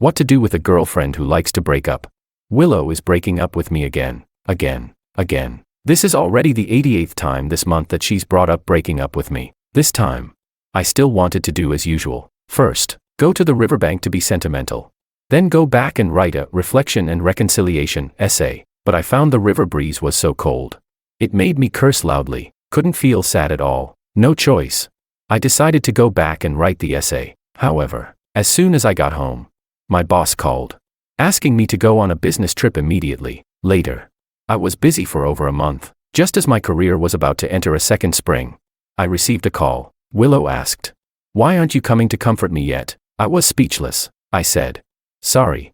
What to do with a girlfriend who likes to break up? Willow is breaking up with me again. This is already the 88th time this month that she's brought up breaking up with me. This time, I still wanted to do as usual. First, go to the riverbank to be sentimental. Then go back and write a reflection and reconciliation essay. But I found the river breeze was so cold. It made me curse loudly. Couldn't feel sad at all. No choice. I decided to go back and write the essay. However, as soon as I got home, my boss called, asking me to go on a business trip immediately. Later, I was busy for over a month. Just as my career was about to enter a second spring, I received a call. Willow asked, "Why aren't you coming to comfort me yet?" I was speechless. I said, Sorry.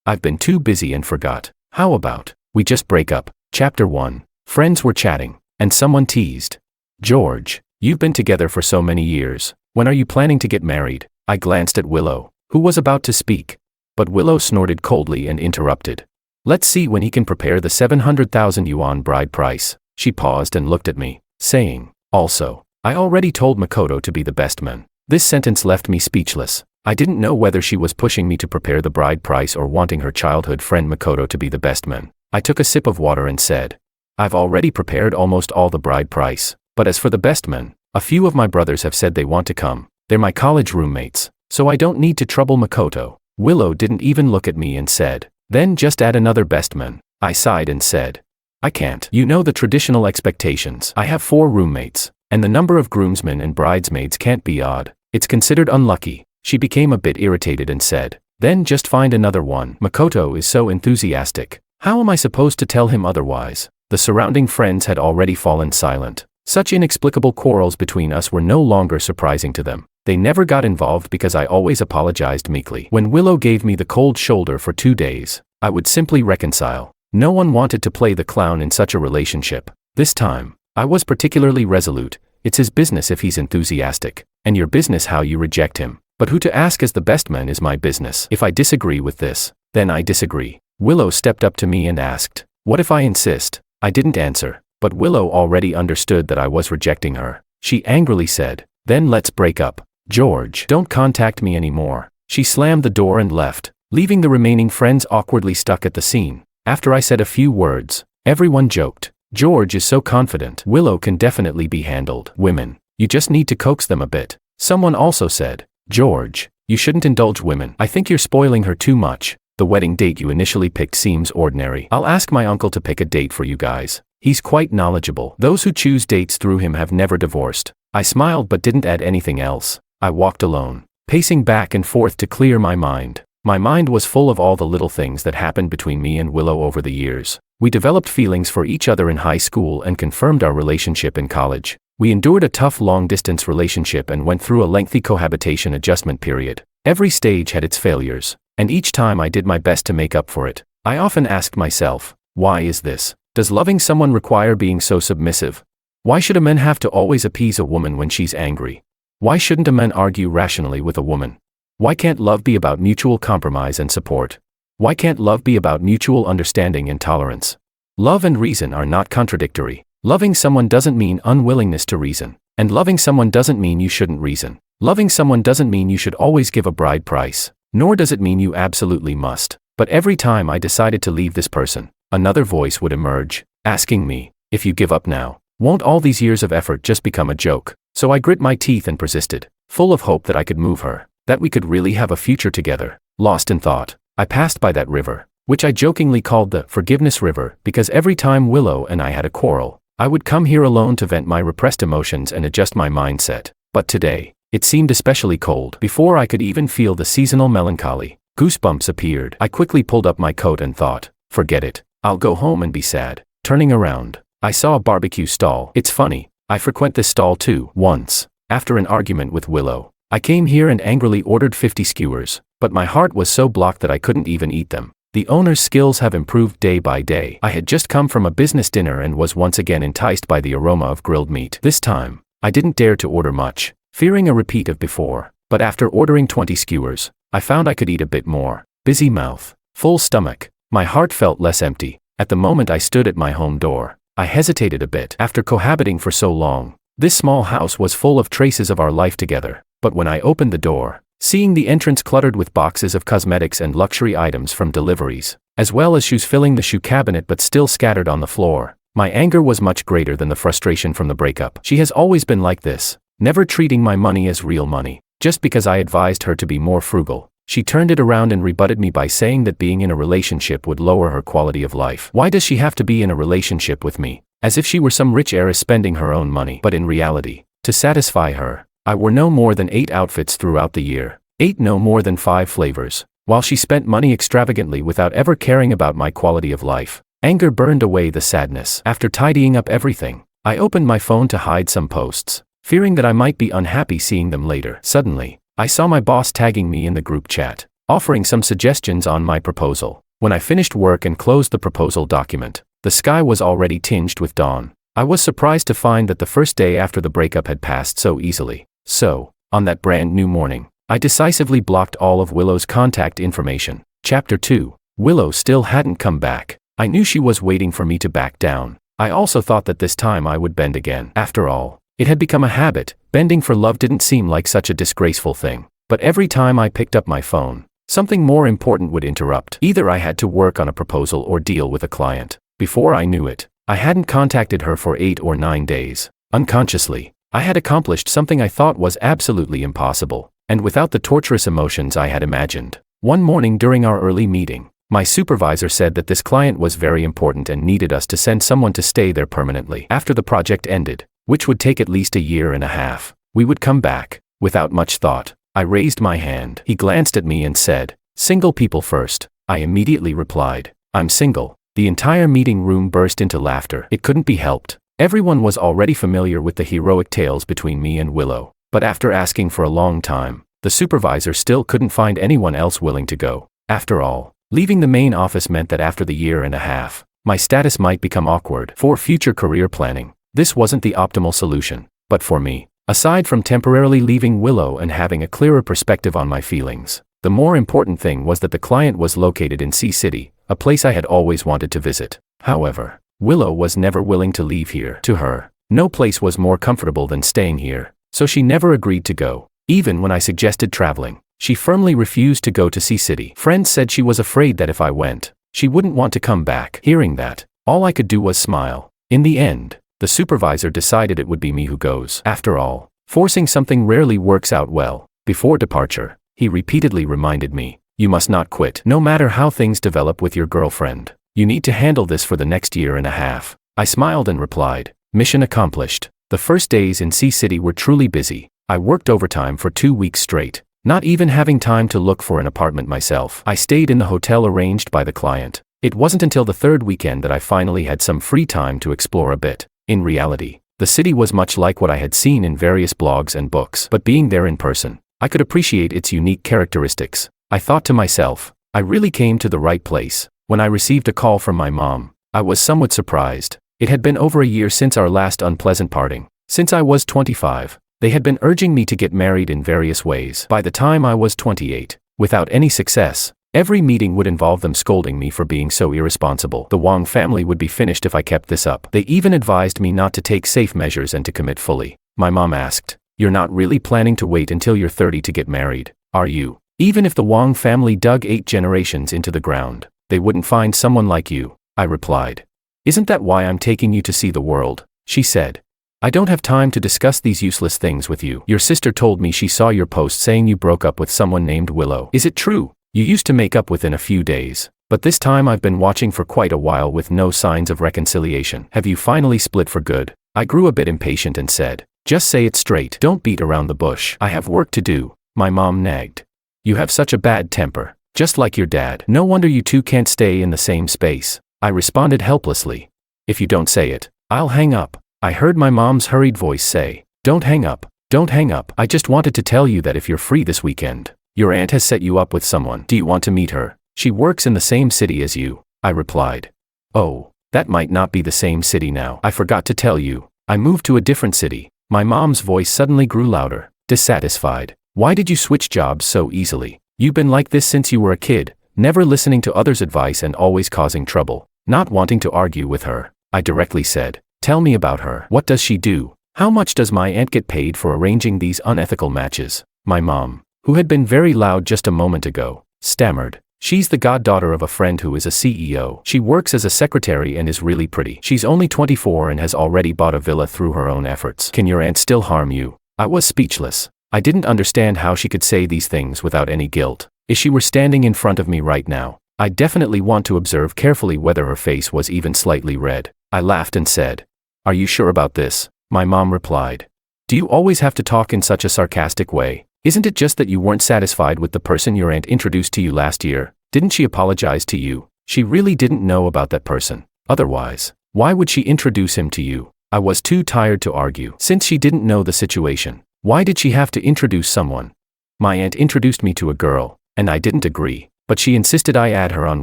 I've been too busy and forgot. How about we just break up?" Chapter 1. Friends were chatting, and someone teased, "George, you've been together for so many years. When are you planning to get married?" I glanced at Willow, who was about to speak. But Willow snorted coldly and interrupted. "Let's see when he can prepare the 700,000 yuan bride price." She paused and looked at me, saying, "Also, I already told Makoto to be the best man." This sentence left me speechless. I didn't know whether she was pushing me to prepare the bride price or wanting her childhood friend Makoto to be the best man. I took a sip of water and said, "I've already prepared almost all the bride price. But as for the best man, a few of my brothers have said they want to come. They're my college roommates, so I don't need to trouble Makoto." Willow didn't even look at me and said, "Then just add another best man." I sighed and said, "I can't. You know the traditional expectations. I have 4 roommates, and the number of groomsmen and bridesmaids can't be odd. It's considered unlucky." She became a bit irritated and said, "Then just find another one. Makoto is so enthusiastic. How am I supposed to tell him otherwise?" The surrounding friends had already fallen silent. Such inexplicable quarrels between us were no longer surprising to them. They never got involved because I always apologized meekly. When Willow gave me the cold shoulder for 2 days, I would simply reconcile. No one wanted to play the clown in such a relationship. This time, I was particularly resolute. It's his business if he's enthusiastic, and your business how you reject him. But who to ask as the best man is my business. If I disagree with this, then I disagree. Willow stepped up to me and asked, "What if I insist?" I didn't answer, but Willow already understood that I was rejecting her. She angrily said, "Then let's break up. George, don't contact me anymore." She slammed the door and left, leaving the remaining friends awkwardly stuck at the scene. After I said a few words, everyone joked, "George is so confident. Willow can definitely be handled. Women, you just need to coax them a bit." Someone also said, "George, you shouldn't indulge women. I think you're spoiling her too much. The wedding date you initially picked seems ordinary. I'll ask my uncle to pick a date for you guys. He's quite knowledgeable. Those who choose dates through him have never divorced." I smiled but didn't add anything else. I walked alone, pacing back and forth to clear my mind. My mind was full of all the little things that happened between me and Willow over the years. We developed feelings for each other in high school and confirmed our relationship in college. We endured a tough long-distance relationship and went through a lengthy cohabitation adjustment period. Every stage had its failures, and each time I did my best to make up for it. I often asked myself, why is this? Does loving someone require being so submissive? Why should a man have to always appease a woman when she's angry? Why shouldn't a man argue rationally with a woman? Why can't love be about mutual compromise and support? Why can't love be about mutual understanding and tolerance? Love and reason are not contradictory. Loving someone doesn't mean unwillingness to reason. And loving someone doesn't mean you shouldn't reason. Loving someone doesn't mean you should always give a bride price. Nor does it mean you absolutely must. But every time I decided to leave this person, another voice would emerge, asking me, if you give up now, won't all these years of effort just become a joke? So I grit my teeth and persisted, full of hope that I could move her, that we could really have a future together. Lost in thought, I passed by that river, which I jokingly called the Forgiveness River, because every time Willow and I had a quarrel, I would come here alone to vent my repressed emotions and adjust my mindset. But today, it seemed especially cold. Before I could even feel the seasonal melancholy, goosebumps appeared. I quickly pulled up my coat and thought, forget it, I'll go home and be sad. Turning around, I saw a barbecue stall. It's funny, I frequent this stall too. Once, after an argument with Willow, I came here and angrily ordered 50 skewers, but my heart was so blocked that I couldn't even eat them. The owner's skills have improved day by day. I had just come from a business dinner and was once again enticed by the aroma of grilled meat. This time, I didn't dare to order much, fearing a repeat of before. But after ordering 20 skewers, I found I could eat a bit more. Busy mouth, full stomach, my heart felt less empty. At the moment I stood at my home door, I hesitated a bit. After cohabiting for so long, this small house was full of traces of our life together. But when I opened the door, Seeing the entrance cluttered with boxes of cosmetics and luxury items from deliveries, as well as shoes filling the shoe cabinet but still scattered on the floor, my anger was much greater than the frustration from the breakup. She has always been like this, never treating my money as real money. Just because I advised her to be more frugal, she turned it around and rebutted me by saying that being in a relationship would lower her quality of life. Why does she have to be in a relationship with me? As if she were some rich heiress spending her own money. But in reality, to satisfy her, I wore no more than 8 outfits throughout the year, ate no more than 5 flavors, while she spent money extravagantly without ever caring about my quality of life. Anger burned away the sadness. After tidying up everything, I opened my phone to hide some posts, fearing that I might be unhappy seeing them later. Suddenly, I saw my boss tagging me in the group chat, offering some suggestions on my proposal. When I finished work and closed the proposal document, the sky was already tinged with dawn. I was surprised to find that the first day after the breakup had passed so easily. So, on that brand new morning, I decisively blocked all of Willow's contact information. Chapter 2. Willow still hadn't come back. I knew she was waiting for me to back down. I also thought that this time I would bend again. After all, it had become a habit. Bending for love didn't seem like such a disgraceful thing. But every time I picked up my phone, something more important would interrupt. Either I had to work on a proposal or deal with a client. Before I knew it, I hadn't contacted her for 8 or 9 days. Unconsciously, I had accomplished something I thought was absolutely impossible, and without the torturous emotions I had imagined. One morning during our early meeting, my supervisor said that this client was very important and needed us to send someone to stay there permanently. After the project ended, which would take at least a year and a half, we would come back. Without much thought, I raised my hand. He glanced at me and said, "Single people first." I immediately replied, "I'm single." The entire meeting room burst into laughter. It couldn't be helped. Everyone was already familiar with the heroic tales between me and Willow, but after asking for a long time, the supervisor still couldn't find anyone else willing to go. After all, leaving the main office meant that after the year and a half, my status might become awkward. For future career planning, this wasn't the optimal solution. But for me, aside from temporarily leaving Willow and having a clearer perspective on my feelings, the more important thing was that the client was located in Sea City, a place I had always wanted to visit. However, Willow was never willing to leave here. To her, no place was more comfortable than staying here, so she never agreed to go. Even when I suggested traveling, she firmly refused to go to Sea City. Friends said she was afraid that if I went, she wouldn't want to come back. Hearing that, all I could do was smile. In the end, the supervisor decided it would be me who goes. After all, forcing something rarely works out well. Before departure, he repeatedly reminded me, "You must not quit. No matter how things develop with your girlfriend, you need to handle this for the next year and a half." I smiled and replied, "Mission accomplished." The first days in Sea City were truly busy. I worked overtime for 2 weeks straight, not even having time to look for an apartment myself. I stayed in the hotel arranged by the client. It wasn't until the 3rd weekend that I finally had some free time to explore a bit. In reality, the city was much like what I had seen in various blogs and books, but being there in person, I could appreciate its unique characteristics. I thought to myself, I really came to the right place. When I received a call from my mom, I was somewhat surprised. It had been over a year since our last unpleasant parting. Since I was 25, they had been urging me to get married in various ways. By the time I was 28, without any success, every meeting would involve them scolding me for being so irresponsible. The Wong family would be finished if I kept this up. They even advised me not to take safe measures and to commit fully. My mom asked, "You're not really planning to wait until you're 30 to get married, are you? Even if the Wong family dug 8 generations into the ground, they wouldn't find someone like you." I replied, "Isn't that why I'm taking you to see the world?" She said, "I don't have time to discuss these useless things with you. Your sister told me she saw your post saying you broke up with someone named Willow. Is it true? You used to make up within a few days, but this time I've been watching for quite a while with no signs of reconciliation. Have you finally split for good?" I grew a bit impatient and said, "Just say it straight. Don't beat around the bush." "I have work to do," my mom nagged. "You have such a bad temper, just like your dad. No wonder you two can't stay in the same space." I responded helplessly, "If you don't say it, I'll hang up." I heard my mom's hurried voice say, "Don't hang up, don't hang up. I just wanted to tell you that if you're free this weekend, your aunt has set you up with someone. Do you want to meet her? She works in the same city as you." I replied, "Oh, that might not be the same city now. I forgot to tell you, I moved to a different city." My mom's voice suddenly grew louder, dissatisfied. "Why did you switch jobs so easily? You've been like this since you were a kid, never listening to others' advice and always causing trouble." Not wanting to argue with her, I directly said, "Tell me about her. What does she do? How much does my aunt get paid for arranging these unethical matches?" My mom, who had been very loud just a moment ago, stammered. She's the goddaughter of a friend who is a CEO. She works as a secretary and is really pretty. She's only 24 and has already bought a villa through her own efforts. Can your aunt still harm you? I was speechless. I didn't understand how she could say these things without any guilt. If she were standing in front of me right now, I'd definitely want to observe carefully whether her face was even slightly red. I laughed and said, "Are you sure about this?" My mom replied. "Do you always have to talk in such a sarcastic way? Isn't it just that you weren't satisfied with the person your aunt introduced to you last year? Didn't she apologize to you? She really didn't know about that person. Otherwise, why would she introduce him to you?" I was too tired to argue. Since she didn't know the situation, why did she have to introduce someone? My aunt introduced me to a girl, and I didn't agree, but she insisted I add her on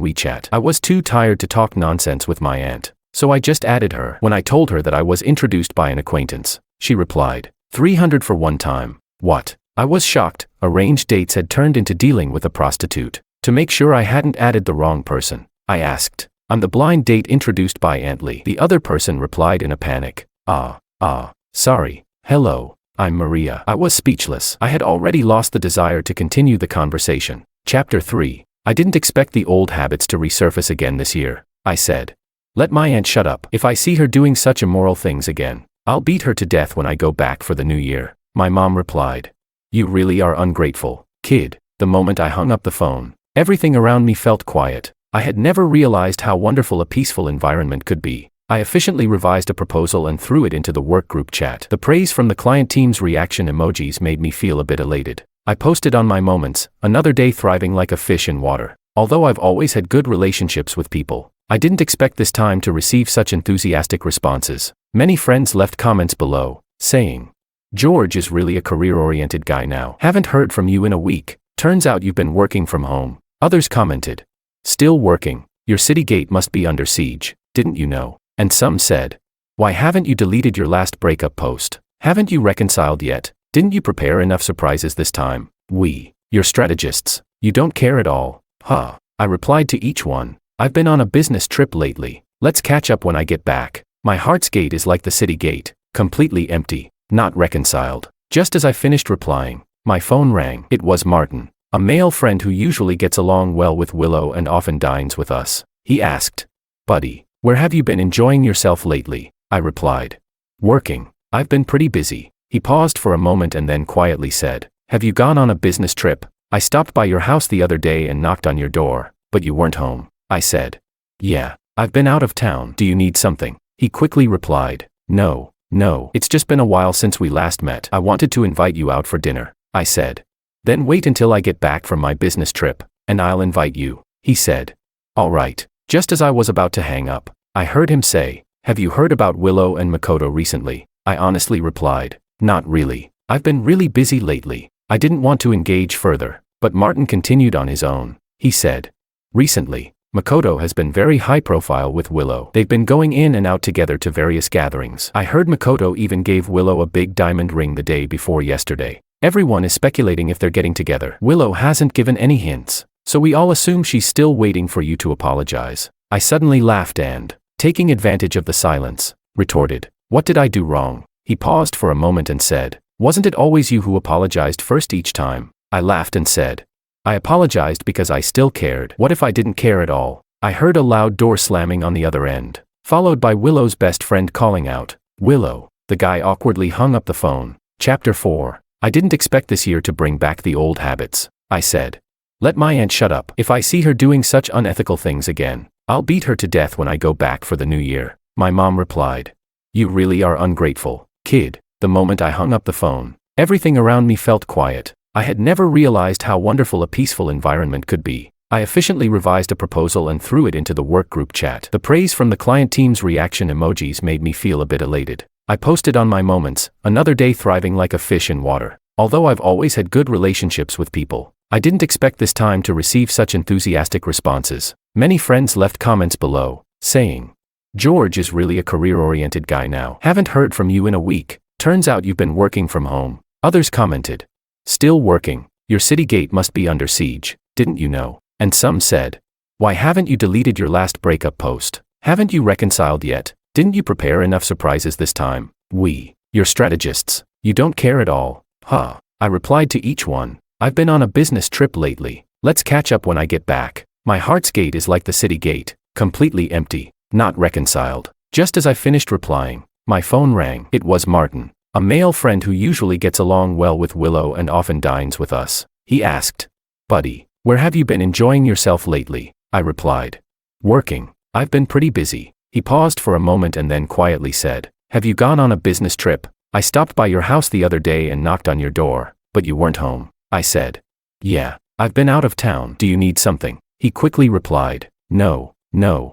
WeChat. I was too tired to talk nonsense with my aunt, so I just added her. When I told her that I was introduced by an acquaintance, she replied, 300 for one time. What? I was shocked. Arranged dates had turned into dealing with a prostitute. To make sure I hadn't added the wrong person, I asked, "I'm the blind date introduced by Aunt Lee." The other person replied in a panic, Sorry. Hello, I'm Maria." I was speechless. I had already lost the desire to continue the conversation. Chapter 3. I didn't expect the old habits to resurface again this year, I said. Let my aunt shut up. If I see her doing such immoral things again, I'll beat her to death when I go back for the new year, my mom replied. You really are ungrateful, kid. The moment I hung up the phone, everything around me felt quiet. I had never realized how wonderful a peaceful environment could be. I efficiently revised a proposal and threw it into the workgroup chat. The praise from the client team's reaction emojis made me feel a bit elated. I posted on my moments, another day thriving like a fish in water. Although I've always had good relationships with people, I didn't expect this time to receive such enthusiastic responses. Many friends left comments below, saying, George is really a career-oriented guy now. Haven't heard from you in a week. Turns out you've been working from home. Others commented, still working. Your city gate must be under siege, didn't you know? And some said, why haven't you deleted your last breakup post? Haven't you reconciled yet? Didn't you prepare enough surprises this time? You're strategists. You don't care at all. Huh. I replied to each one. I've been on a business trip lately. Let's catch up when I get back. My heart's gate is like the city gate, completely empty, not reconciled. Just as I finished replying, my phone rang. It was Martin, a male friend who usually gets along well with Willow and often dines with us. He asked, buddy, where have you been enjoying yourself lately? I replied, working. I've been pretty busy. He paused for a moment and then quietly said, have you gone on a business trip? I stopped by your house the other day and knocked on your door, but you weren't home. I said, yeah, I've been out of town. Do you need something? He quickly replied, no, it's just been a while since we last met. I wanted to invite you out for dinner. I said, then wait until I get back from my business trip, and I'll invite you. He said, all right. Just as I was about to hang up, I heard him say, have you heard about Willow and Makoto recently? I honestly replied, not really. I've been really busy lately. I didn't want to engage further, but Martin continued on his own. He said, recently, Makoto has been very high profile with Willow. They've been going in and out together to various gatherings. I heard Makoto even gave Willow a big diamond ring the day before yesterday. Everyone is speculating if they're getting together. Willow hasn't given any hints, so we all assume she's still waiting for you to apologize. I suddenly laughed and, taking advantage of the silence, retorted, what did I do wrong? He paused for a moment and said, wasn't it always you who apologized first each time? I laughed and said, I apologized because I still cared. What if I didn't care at all? I heard a loud door slamming on the other end, followed by Willow's best friend calling out, Willow. The guy awkwardly hung up the phone. Chapter 4. I didn't expect this year to bring back the old habits. I said, let my aunt shut up. If I see her doing such unethical things again, I'll beat her to death when I go back for the new year. My mom replied, you really are ungrateful, kid. The moment I hung up the phone, everything around me felt quiet. I had never realized how wonderful a peaceful environment could be. I efficiently revised a proposal and threw it into the workgroup chat. The praise from the client team's reaction emojis made me feel a bit elated. I posted on my moments, another day thriving like a fish in water. Although I've always had good relationships with people, I didn't expect this time to receive such enthusiastic responses. Many friends left comments below, saying, George is really a career-oriented guy now. Haven't heard from you in a week. Turns out you've been working from home. Others commented, still working. Your city gate must be under siege, didn't you know? And some said, why haven't you deleted your last breakup post? Haven't you reconciled yet? Didn't you prepare enough surprises this time? You're strategists. You don't care at all. Huh. I replied to each one. I've been on a business trip lately. Let's catch up when I get back. My heart's gate is like the city gate, completely empty, not reconciled. Just as I finished replying, my phone rang. It was Martin, a male friend who usually gets along well with Willow and often dines with us. He asked, "Buddy, where have you been enjoying yourself lately?" I replied, "Working. I've been pretty busy." He paused for a moment and then quietly said, "Have you gone on a business trip? I stopped by your house the other day and knocked on your door, but you weren't home." I said, "Yeah, I've been out of town. Do you need something?" He quickly replied, No,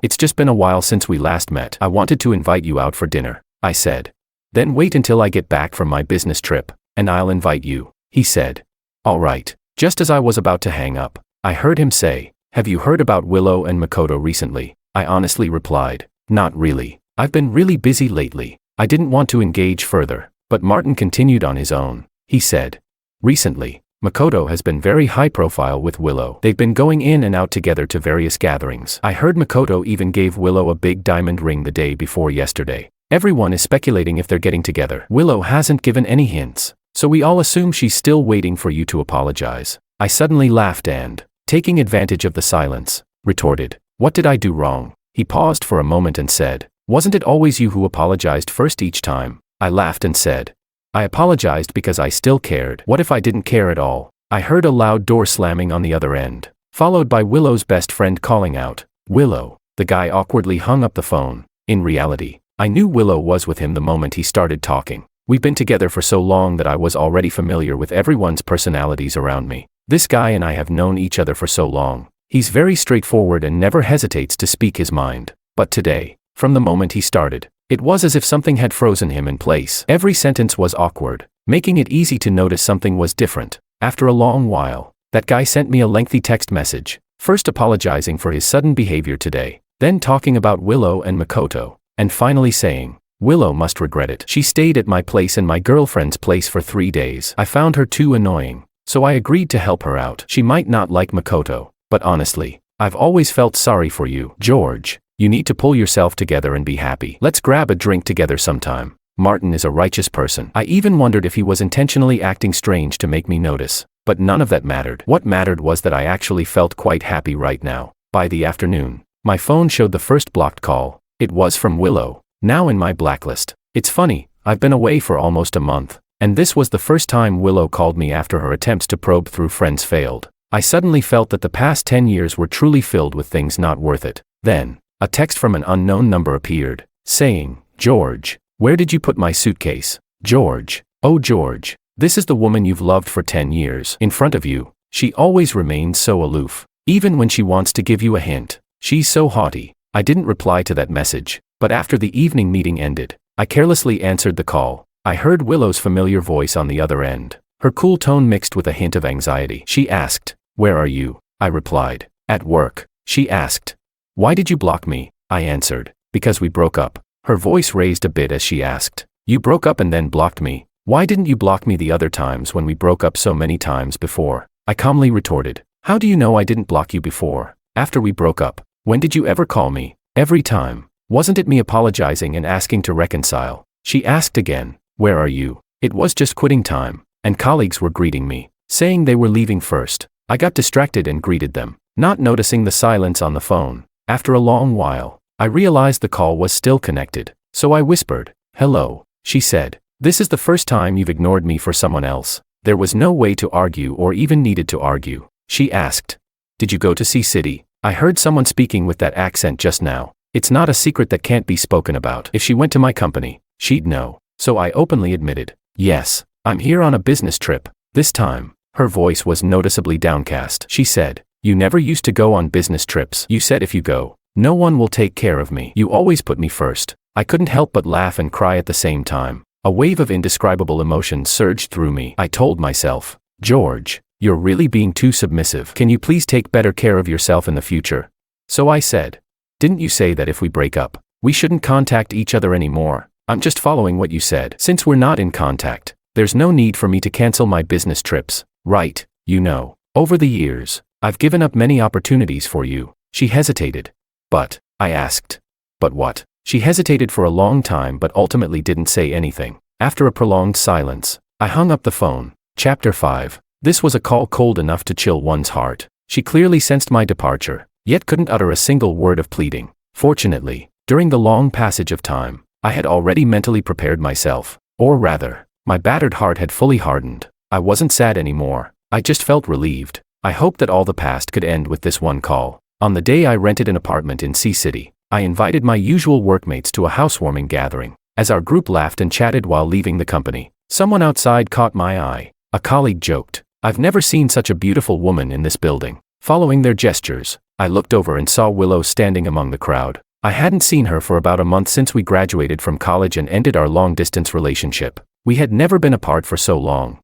it's just been a while since we last met. I wanted to invite you out for dinner." I said, "Then wait until I get back from my business trip, and I'll invite you." He said, "All right." Just as I was about to hang up, I heard him say, "Have you heard about Willow and Makoto recently?" I honestly replied, "Not really. I've been really busy lately." I didn't want to engage further, but Martin continued on his own. He said, "Recently, Makoto has been very high profile with Willow. They've been going in and out together to various gatherings. I heard Makoto even gave Willow a big diamond ring the day before yesterday. Everyone is speculating if they're getting together. Willow hasn't given any hints, so we all assume she's still waiting for you to apologize." I suddenly laughed and, taking advantage of the silence, retorted, "What did I do wrong?" He paused for a moment and said, "Wasn't it always you who apologized first each time?" I laughed and said, "I apologized because I still cared. What if I didn't care at all?" I heard a loud door slamming on the other end, followed by Willow's best friend calling out, "Willow." The guy awkwardly hung up the phone. In reality, I knew Willow was with him the moment he started talking. We've been together for so long that I was already familiar with everyone's personalities around me. This guy and I have known each other for so long. He's very straightforward and never hesitates to speak his mind. But today, from the moment he started, it was as if something had frozen him in place. Every sentence was awkward, making it easy to notice something was different. After a long while, that guy sent me a lengthy text message, first apologizing for his sudden behavior today, then talking about Willow and Makoto, and finally saying, "Willow must regret it. She stayed at my place and my girlfriend's place for 3 days. I found her too annoying, so I agreed to help her out. She might not like Makoto, but honestly, I've always felt sorry for you. George, you need to pull yourself together and be happy. Let's grab a drink together sometime." Martin is a righteous person. I even wondered if he was intentionally acting strange to make me notice, but none of that mattered. What mattered was that I actually felt quite happy right now. By the afternoon, my phone showed the first blocked call. It was from Willow, now in my blacklist. It's funny, I've been away for almost a month, and this was the first time Willow called me after her attempts to probe through friends failed. I suddenly felt that the past 10 years were truly filled with things not worth it. Then, a text from an unknown number appeared, saying, "George, where did you put my suitcase?" George, oh George, this is the woman you've loved for 10 years. In front of you, she always remains so aloof. Even when she wants to give you a hint, she's so haughty. I didn't reply to that message, but after the evening meeting ended, I carelessly answered the call. I heard Willow's familiar voice on the other end, her cool tone mixed with a hint of anxiety. She asked, "Where are you?" I replied, "At work." She asked, "Why did you block me?" I answered, "Because we broke up." Her voice raised a bit as she asked, "You broke up and then blocked me? Why didn't you block me the other times when we broke up so many times before?" I calmly retorted, "How do you know I didn't block you before? After we broke up, when did you ever call me? Every time. Wasn't it me apologizing and asking to reconcile?" She asked again, "Where are you?" It was just quitting time, and colleagues were greeting me, saying they were leaving first. I got distracted and greeted them, not noticing the silence on the phone. After a long while, I realized the call was still connected, so I whispered, "Hello." She said, "This is the first time you've ignored me for someone else." There was no way to argue or even needed to argue. She asked, "Did you go to see City?" I heard someone speaking with that accent just now. It's not a secret that can't be spoken about. If she went to my company, she'd know. So I openly admitted, "Yes, I'm here on a business trip." This time, her voice was noticeably downcast. She said, "You never used to go on business trips. You said if you go, no one will take care of me. You always put me first." I couldn't help but laugh and cry at the same time. A wave of indescribable emotion surged through me. I told myself, "George, you're really being too submissive. Can you please take better care of yourself in the future?" So I said, "Didn't you say that if we break up, we shouldn't contact each other anymore?" "I'm just following what you said. Since we're not in contact, there's no need for me to cancel my business trips, right? You know, over the years, I've given up many opportunities for you." She hesitated. "But," I asked. "But what?" She hesitated for a long time but ultimately didn't say anything. After a prolonged silence, I hung up the phone. Chapter 5. This was a call cold enough to chill one's heart. She clearly sensed my departure, yet couldn't utter a single word of pleading. Fortunately, during the long passage of time, I had already mentally prepared myself. Or rather, my battered heart had fully hardened. I wasn't sad anymore. I just felt relieved. I hoped that all the past could end with this one call. On the day I rented an apartment in Sea City, I invited my usual workmates to a housewarming gathering. As our group laughed and chatted while leaving the company, someone outside caught my eye. A colleague joked, "I've never seen such a beautiful woman in this building." Following their gestures, I looked over and saw Willow standing among the crowd. I hadn't seen her for about a month since we graduated from college and ended our long-distance relationship. We had never been apart for so long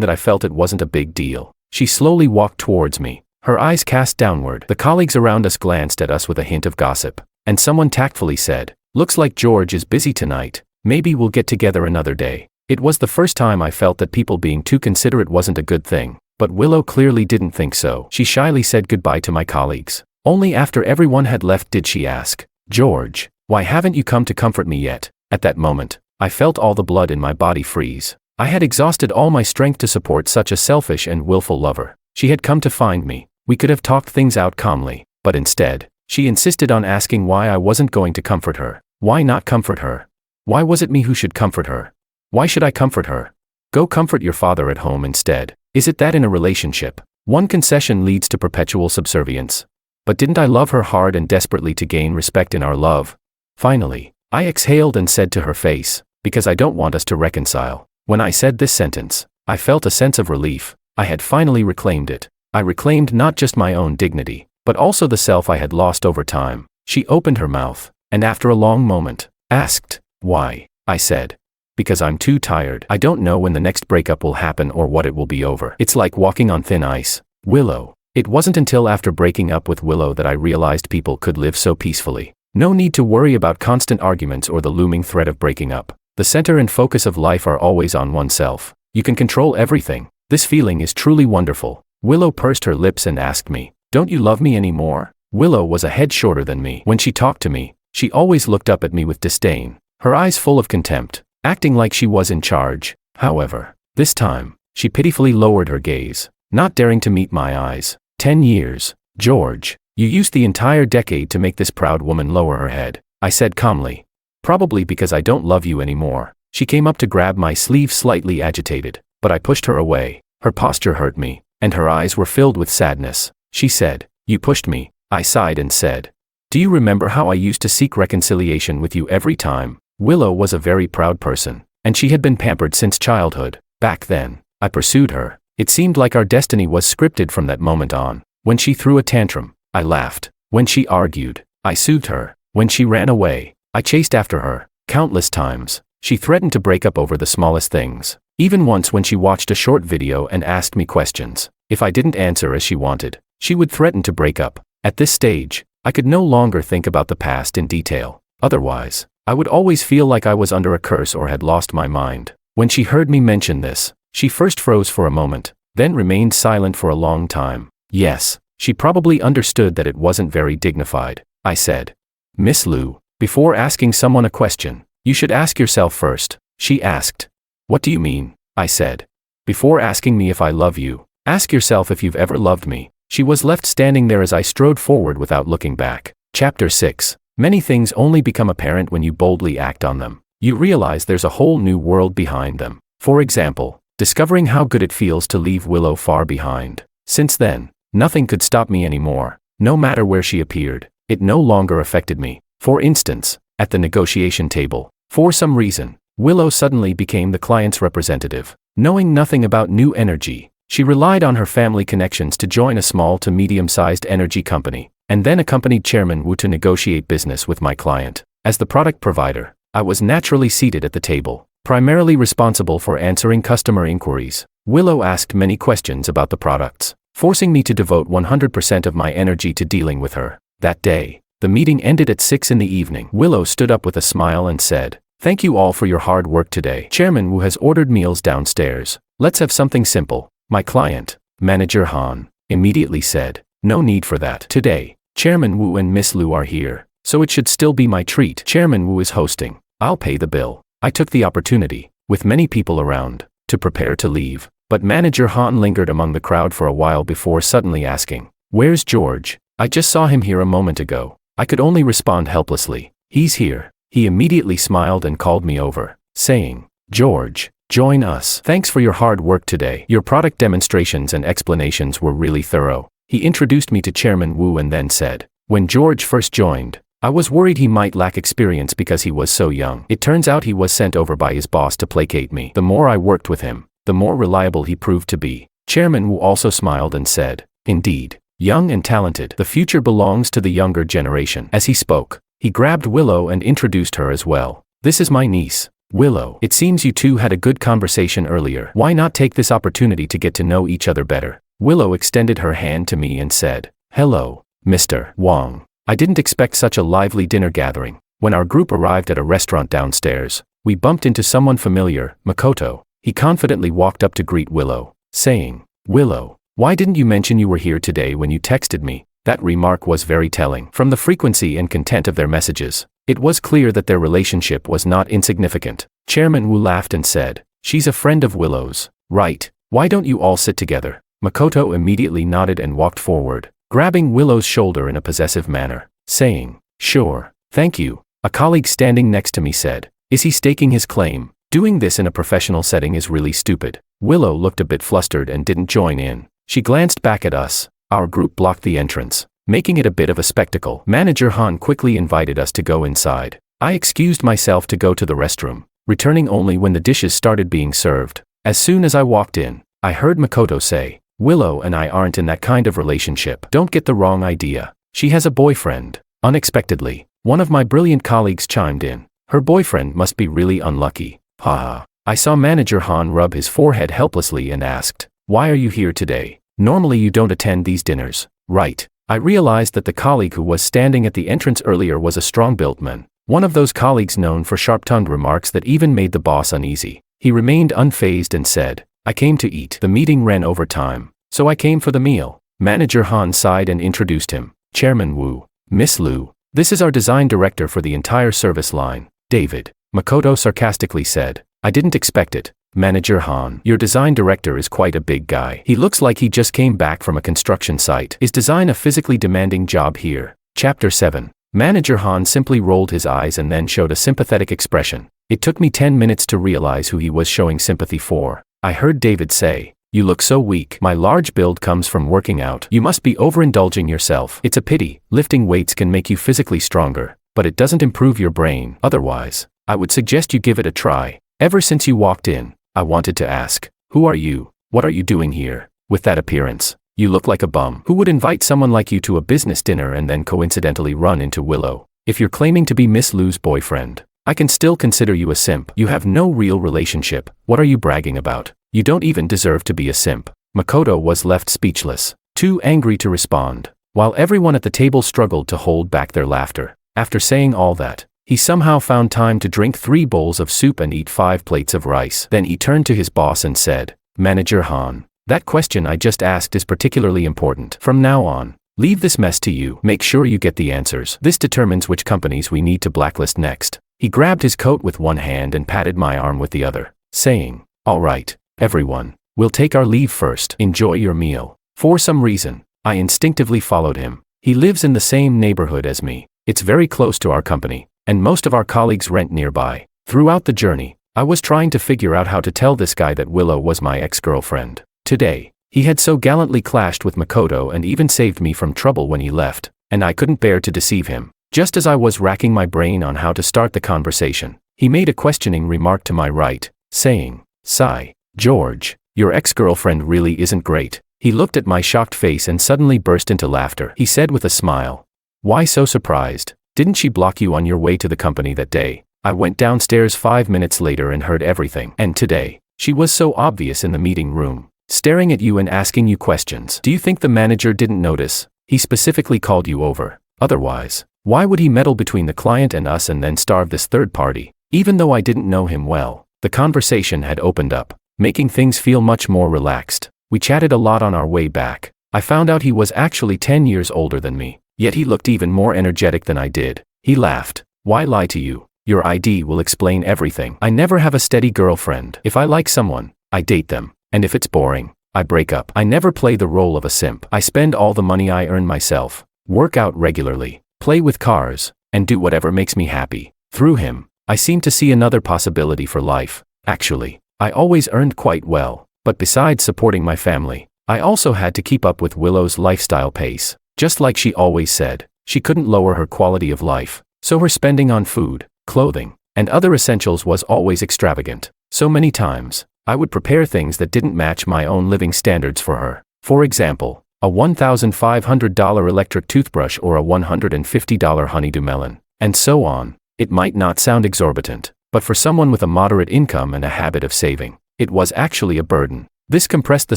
that I felt it wasn't a big deal. She slowly walked towards me, her eyes cast downward. The colleagues around us glanced at us with a hint of gossip, and someone tactfully said, "Looks like George is busy tonight. Maybe we'll get together another day." It was the first time I felt that people being too considerate wasn't a good thing, but Willow clearly didn't think so. She shyly said goodbye to my colleagues. Only after everyone had left did she ask, "George, why haven't you come to comfort me yet?" At that moment, I felt all the blood in my body freeze. I had exhausted all my strength to support such a selfish and willful lover. She had come to find me. We could have talked things out calmly, but instead, she insisted on asking why I wasn't going to comfort her. Why not comfort her? Why was it me who should comfort her? Why should I comfort her? Go comfort your father at home instead. Is it that in a relationship, one concession leads to perpetual subservience? But didn't I love her hard and desperately to gain respect in our love? Finally, I exhaled and said to her face, "Because I don't want us to reconcile." When I said this sentence, I felt a sense of relief. I had finally reclaimed it. I reclaimed not just my own dignity, but also the self I had lost over time. She opened her mouth, and after a long moment, asked, "Why?" I said, "Because I'm too tired. I don't know when the next breakup will happen or what it will be over. It's like walking on thin ice." Willow. It wasn't until after breaking up with Willow that I realized people could live so peacefully. No need to worry about constant arguments or the looming threat of breaking up. The center and focus of life are always on oneself. You can control everything. This feeling is truly wonderful. Willow pursed her lips and asked me, "Don't you love me anymore?" Willow was a head shorter than me. When she talked to me, she always looked up at me with disdain, her eyes full of contempt, acting like she was in charge. However, this time, she pitifully lowered her gaze, not daring to meet my eyes. 10 years, George. You used the entire decade to make this proud woman lower her head, I said calmly. Probably because I don't love you anymore. She came up to grab my sleeve, slightly agitated, but I pushed her away. Her posture hurt me, and her eyes were filled with sadness. She said, "You pushed me." I sighed and said, "Do you remember how I used to seek reconciliation with you every time?" Willow was a very proud person, and she had been pampered since childhood. Back then, I pursued her. It seemed like our destiny was scripted from that moment on. When she threw a tantrum, I laughed. When she argued, I soothed her. When she ran away, I chased after her. Countless times, she threatened to break up over the smallest things. Even once when she watched a short video and asked me questions, if I didn't answer as she wanted, she would threaten to break up. At this stage, I could no longer think about the past in detail. Otherwise, I would always feel like I was under a curse or had lost my mind. When she heard me mention this, she first froze for a moment, then remained silent for a long time. Yes, she probably understood that it wasn't very dignified. I said, "Miss Lu, before asking someone a question, you should ask yourself first." She asked, "What do you mean?" I said, "Before asking me if I love you, ask yourself if you've ever loved me." She was left standing there as I strode forward without looking back. Chapter 6. Many things only become apparent when you boldly act on them. You realize there's a whole new world behind them. For example, discovering how good it feels to leave Willow far behind. Since then, nothing could stop me anymore. No matter where she appeared, it no longer affected me. For instance, at the negotiation table, for some reason, Willow suddenly became the client's representative. Knowing nothing about new energy, she relied on her family connections to join a small to medium-sized energy company, and then accompanied Chairman Wu to negotiate business with my client. As the product provider, I was naturally seated at the table, primarily responsible for answering customer inquiries. Willow asked many questions about the products, forcing me to devote 100% of my energy to dealing with her. That day, the meeting ended at 6 in the evening. Willow stood up with a smile and said, "Thank you all for your hard work today. Chairman Wu has ordered meals downstairs. Let's have something simple." My client, Manager Han, immediately said, "No need for that. Today, Chairman Wu and Miss Lu are here, so it should still be my treat. Chairman Wu is hosting. I'll pay the bill." I took the opportunity, with many people around, to prepare to leave. But Manager Han lingered among the crowd for a while before suddenly asking, "Where's George? I just saw him here a moment ago." I could only respond helplessly, "He's here." He immediately smiled and called me over, saying, "George, join us. Thanks for your hard work today. Your product demonstrations and explanations were really thorough." He introduced me to Chairman Wu and then said, "When George first joined, I was worried he might lack experience because he was so young. It turns out he was sent over by his boss to placate me. The more I worked with him, the more reliable he proved to be." Chairman Wu also smiled and said, "Indeed, young and talented. The future belongs to the younger generation." As he spoke, he grabbed Willow and introduced her as well. "This is my niece, Willow. It seems you two had a good conversation earlier. Why not take this opportunity to get to know each other better?" Willow extended her hand to me and said, "Hello, Mr. Wang. I didn't expect such a lively dinner gathering." When our group arrived at a restaurant downstairs, we bumped into someone familiar, Makoto. He confidently walked up to greet Willow, saying, "Willow, why didn't you mention you were here today when you texted me?" That remark was very telling. From the frequency and content of their messages, it was clear that their relationship was not insignificant. Chairman Wu laughed and said, "She's a friend of Willow's, right? Why don't you all sit together?" Makoto immediately nodded and walked forward, grabbing Willow's shoulder in a possessive manner, saying, "Sure, thank you." A colleague standing next to me said, "Is he staking his claim? Doing this in a professional setting is really stupid." Willow looked a bit flustered and didn't join in. She glanced back at us. Our group blocked the entrance, making it a bit of a spectacle. Manager Han quickly invited us to go inside. I excused myself to go to the restroom, returning only when the dishes started being served. As soon as I walked in, I heard Makoto say, "Willow and I aren't in that kind of relationship. Don't get the wrong idea. She has a boyfriend." Unexpectedly, one of my brilliant colleagues chimed in. "Her boyfriend must be really unlucky. Haha." I saw Manager Han rub his forehead helplessly and asked, "Why are you here today? Normally you don't attend these dinners, right?" I realized that the colleague who was standing at the entrance earlier was a strong-built man, one of those colleagues known for sharp-tongued remarks that even made the boss uneasy. He remained unfazed and said, "I came to eat. The meeting ran over time, so I came for the meal." Manager Han sighed and introduced him, "Chairman Wu, Miss Liu. This is our design director for the entire service line, David." Makoto sarcastically said, "I didn't expect it. Manager Han, your design director is quite a big guy. He looks like he just came back from a construction site. Is design a physically demanding job here?" Chapter 7. Manager Han simply rolled his eyes and then showed a sympathetic expression. It took me 10 minutes to realize who he was showing sympathy for. I heard David say, "You look so weak. My large build comes from working out. You must be overindulging yourself. It's a pity. Lifting weights can make you physically stronger, but it doesn't improve your brain. Otherwise, I would suggest you give it a try." Ever since you walked in, I wanted to ask, "Who are you? What are you doing here? With that appearance, you look like a bum. Who would invite someone like you to a business dinner and then coincidentally run into Willow? If you're claiming to be Miss Liu's boyfriend, I can still consider you a simp. You have no real relationship. What are you bragging about? You don't even deserve to be a simp." Makoto was left speechless, too angry to respond, while everyone at the table struggled to hold back their laughter. After saying all that, he somehow found time to drink 3 bowls of soup and eat 5 plates of rice. Then he turned to his boss and said, "Manager Han, that question I just asked is particularly important. From now on, leave this mess to you. Make sure you get the answers. This determines which companies we need to blacklist next." He grabbed his coat with one hand and patted my arm with the other, saying, "All right, everyone, we'll take our leave first. Enjoy your meal." For some reason, I instinctively followed him. He lives in the same neighborhood as me. It's very close to our company, and most of our colleagues rent nearby. Throughout the journey, I was trying to figure out how to tell this guy that Willow was my ex-girlfriend. Today, he had so gallantly clashed with Makoto and even saved me from trouble when he left, and I couldn't bear to deceive him. Just as I was racking my brain on how to start the conversation, he made a questioning remark to my right, saying, "Sigh, George, your ex-girlfriend really isn't great." He looked at my shocked face and suddenly burst into laughter. He said with a smile, "Why so surprised? Didn't she block you on your way to the company that day?" I went downstairs 5 minutes later and heard everything. "And today, she was so obvious in the meeting room, staring at you and asking you questions. Do you think the manager didn't notice? He specifically called you over. Otherwise, why would he meddle between the client and us and then starve this third party?" Even though I didn't know him well, the conversation had opened up, making things feel much more relaxed. We chatted a lot on our way back. I found out he was actually 10 years older than me, yet he looked even more energetic than I did. He laughed. "Why lie to you? Your ID will explain everything. I never have a steady girlfriend. If I like someone, I date them. And if it's boring, I break up. I never play the role of a simp. I spend all the money I earn myself, work out regularly, play with cars, and do whatever makes me happy. Through him, I seem to see another possibility for life. Actually, I always earned quite well, but besides supporting my family, I also had to keep up with Willow's lifestyle pace. Just like she always said, she couldn't lower her quality of life, so her spending on food, clothing, and other essentials was always extravagant. So many times, I would prepare things that didn't match my own living standards for her. For example, a $1,500 electric toothbrush or a $150 honeydew melon, and so on. It might not sound exorbitant, but for someone with a moderate income and a habit of saving, it was actually a burden. This compressed the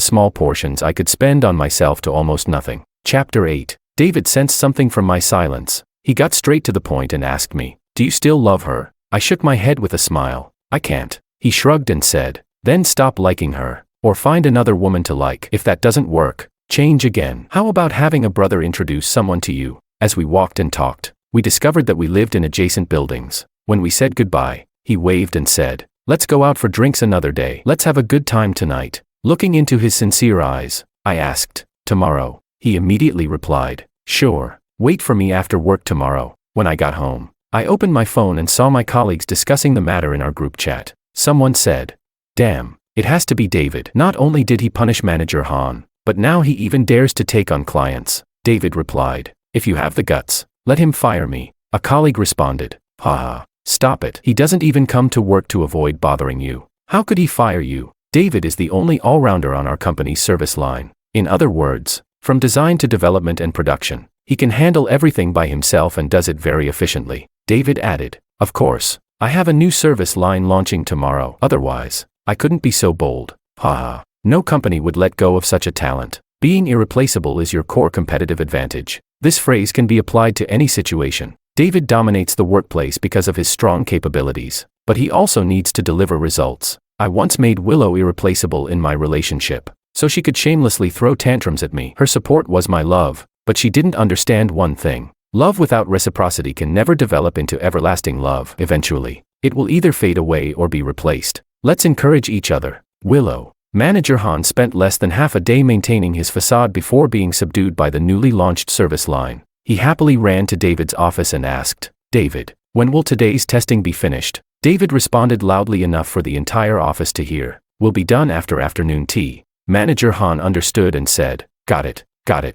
small portions I could spend on myself to almost nothing. Chapter 8. David sensed something from my silence. He got straight to the point and asked me, "Do you still love her?" I shook my head with a smile. "I can't." He shrugged and said, "Then stop liking her, or find another woman to like. If that doesn't work, change again. How about having a brother introduce someone to you?" As we walked and talked, we discovered that we lived in adjacent buildings. When we said goodbye, he waved and said, "Let's go out for drinks another day. Let's have a good time tonight." Looking into his sincere eyes, I asked, "Tomorrow?" He immediately replied, "Sure. Wait for me after work tomorrow." When I got home, I opened my phone and saw my colleagues discussing the matter in our group chat. Someone said, "Damn, it has to be David. Not only did he punish Manager Han, but now he even dares to take on clients." David replied, "If you have the guts, let him fire me." A colleague responded, "Haha, stop it. He doesn't even come to work to avoid bothering you. How could he fire you? David is the only all-rounder on our company's service line. In other words, from design to development and production, he can handle everything by himself and does it very efficiently." David added, "Of course, I have a new service line launching tomorrow. Otherwise, I couldn't be so bold. Haha, no company would let go of such a talent. Being irreplaceable is your core competitive advantage." This phrase can be applied to any situation. David dominates the workplace because of his strong capabilities, but he also needs to deliver results. I once made Willow irreplaceable in my relationship, so she could shamelessly throw tantrums at me. Her support was my love, but she didn't understand one thing. Love without reciprocity can never develop into everlasting love. Eventually, it will either fade away or be replaced. Let's encourage each other. Willow. Manager Han spent less than half a day maintaining his facade before being subdued by the newly launched service line. He happily ran to David's office and asked, "David, when will today's testing be finished?" David responded loudly enough for the entire office to hear, "Will be done after afternoon tea." Manager Han understood and said, got it,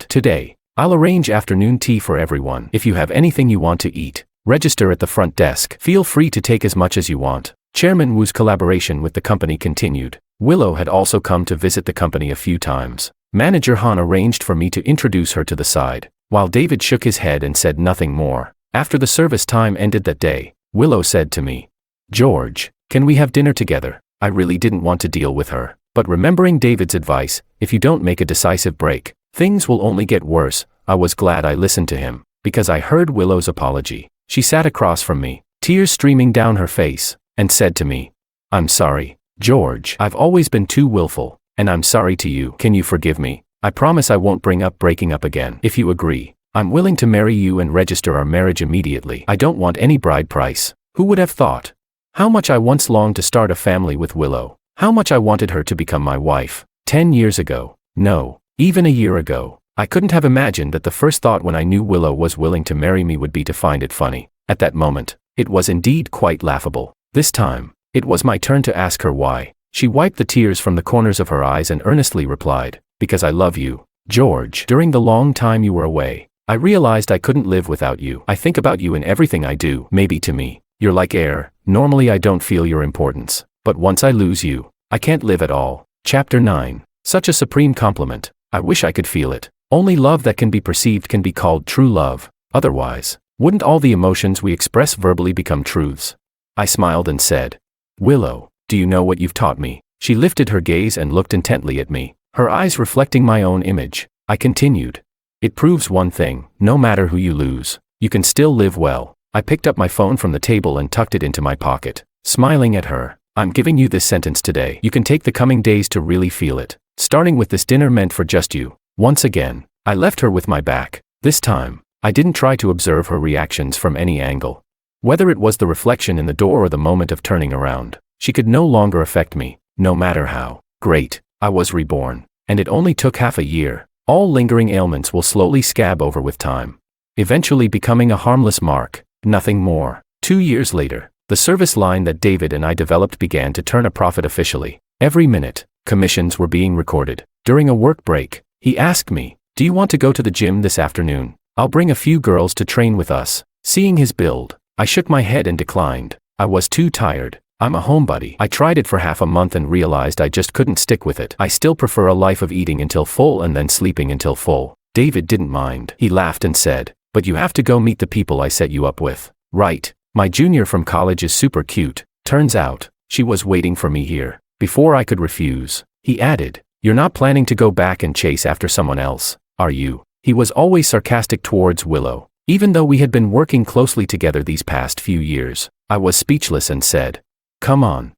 today. I'll arrange afternoon tea for everyone. If you have anything you want to eat, register at the front desk. Feel free to take as much as you want." Chairman Wu's collaboration with the company continued. Willow had also come to visit the company a few times. Manager Han arranged for me to introduce her to the side, while David shook his head and said nothing more. After the service time ended that day, Willow said to me, "George, can we have dinner together?" I really didn't want to deal with her, but remembering David's advice, if you don't make a decisive break, things will only get worse, I was glad I listened to him, because I heard Willow's apology. She sat across from me, tears streaming down her face, and said to me, "I'm sorry, George. I've always been too willful, and I'm sorry to you. Can you forgive me? I promise I won't bring up breaking up again. If you agree, I'm willing to marry you and register our marriage immediately. I don't want any bride price." Who would have thought? How much I once longed to start a family with Willow. How much I wanted her to become my wife. 10 years ago. No, even a year ago. I couldn't have imagined that the first thought when I knew Willow was willing to marry me would be to find it funny. At that moment, it was indeed quite laughable. This time, it was my turn to ask her why. She wiped the tears from the corners of her eyes and earnestly replied, "Because I love you, George. During the long time you were away, I realized I couldn't live without you. I think about you in everything I do. Maybe to me, you're like air. Normally I don't feel your importance, but once I lose you, I can't live at all." Chapter 9. Such a supreme compliment. I wish I could feel it. Only love that can be perceived can be called true love. Otherwise, wouldn't all the emotions we express verbally become truths? I smiled and said, "Willow, do you know what you've taught me?" She lifted her gaze and looked intently at me, her eyes reflecting my own image. I continued, "It proves one thing, no matter who you lose, you can still live well." I picked up my phone from the table and tucked it into my pocket, smiling at her. "I'm giving you this sentence today. You can take the coming days to really feel it. Starting with this dinner meant for just you." Once again, I left her with my back. This time, I didn't try to observe her reactions from any angle. Whether it was the reflection in the door or the moment of turning around, she could no longer affect me, no matter how great I was reborn. And it only took half a year. All lingering ailments will slowly scab over with time, eventually becoming a harmless mark, nothing more. 2 years later, the service line that David and I developed began to turn a profit officially. Every minute, commissions were being recorded. During a work break, he asked me, "Do you want to go to the gym this afternoon? I'll bring a few girls to train with us." Seeing his build, I shook my head and declined. I was too tired. I'm a homebody. I tried it for half a month and realized I just couldn't stick with it. I still prefer a life of eating until full and then sleeping until full. David didn't mind. He laughed and said, "But you have to go meet the people I set you up with." Right. My junior from college is super cute. Turns out, she was waiting for me here. Before I could refuse, he added, "You're not planning to go back and chase after someone else, are you?" He was always sarcastic towards Willow. Even though we had been working closely together these past few years, I was speechless and said, Come on.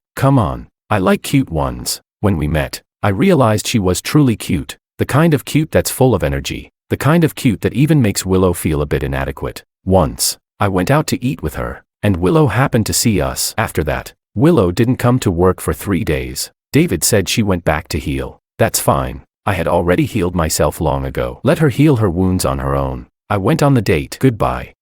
I like cute ones." When we met, I realized she was truly cute. The kind of cute that's full of energy. The kind of cute that even makes Willow feel a bit inadequate. Once, I went out to eat with her, and Willow happened to see us. After that, Willow didn't come to work for 3 days. David said she went back to heal. That's fine. I had already healed myself long ago. Let her heal her wounds on her own. I went on the date. Goodbye.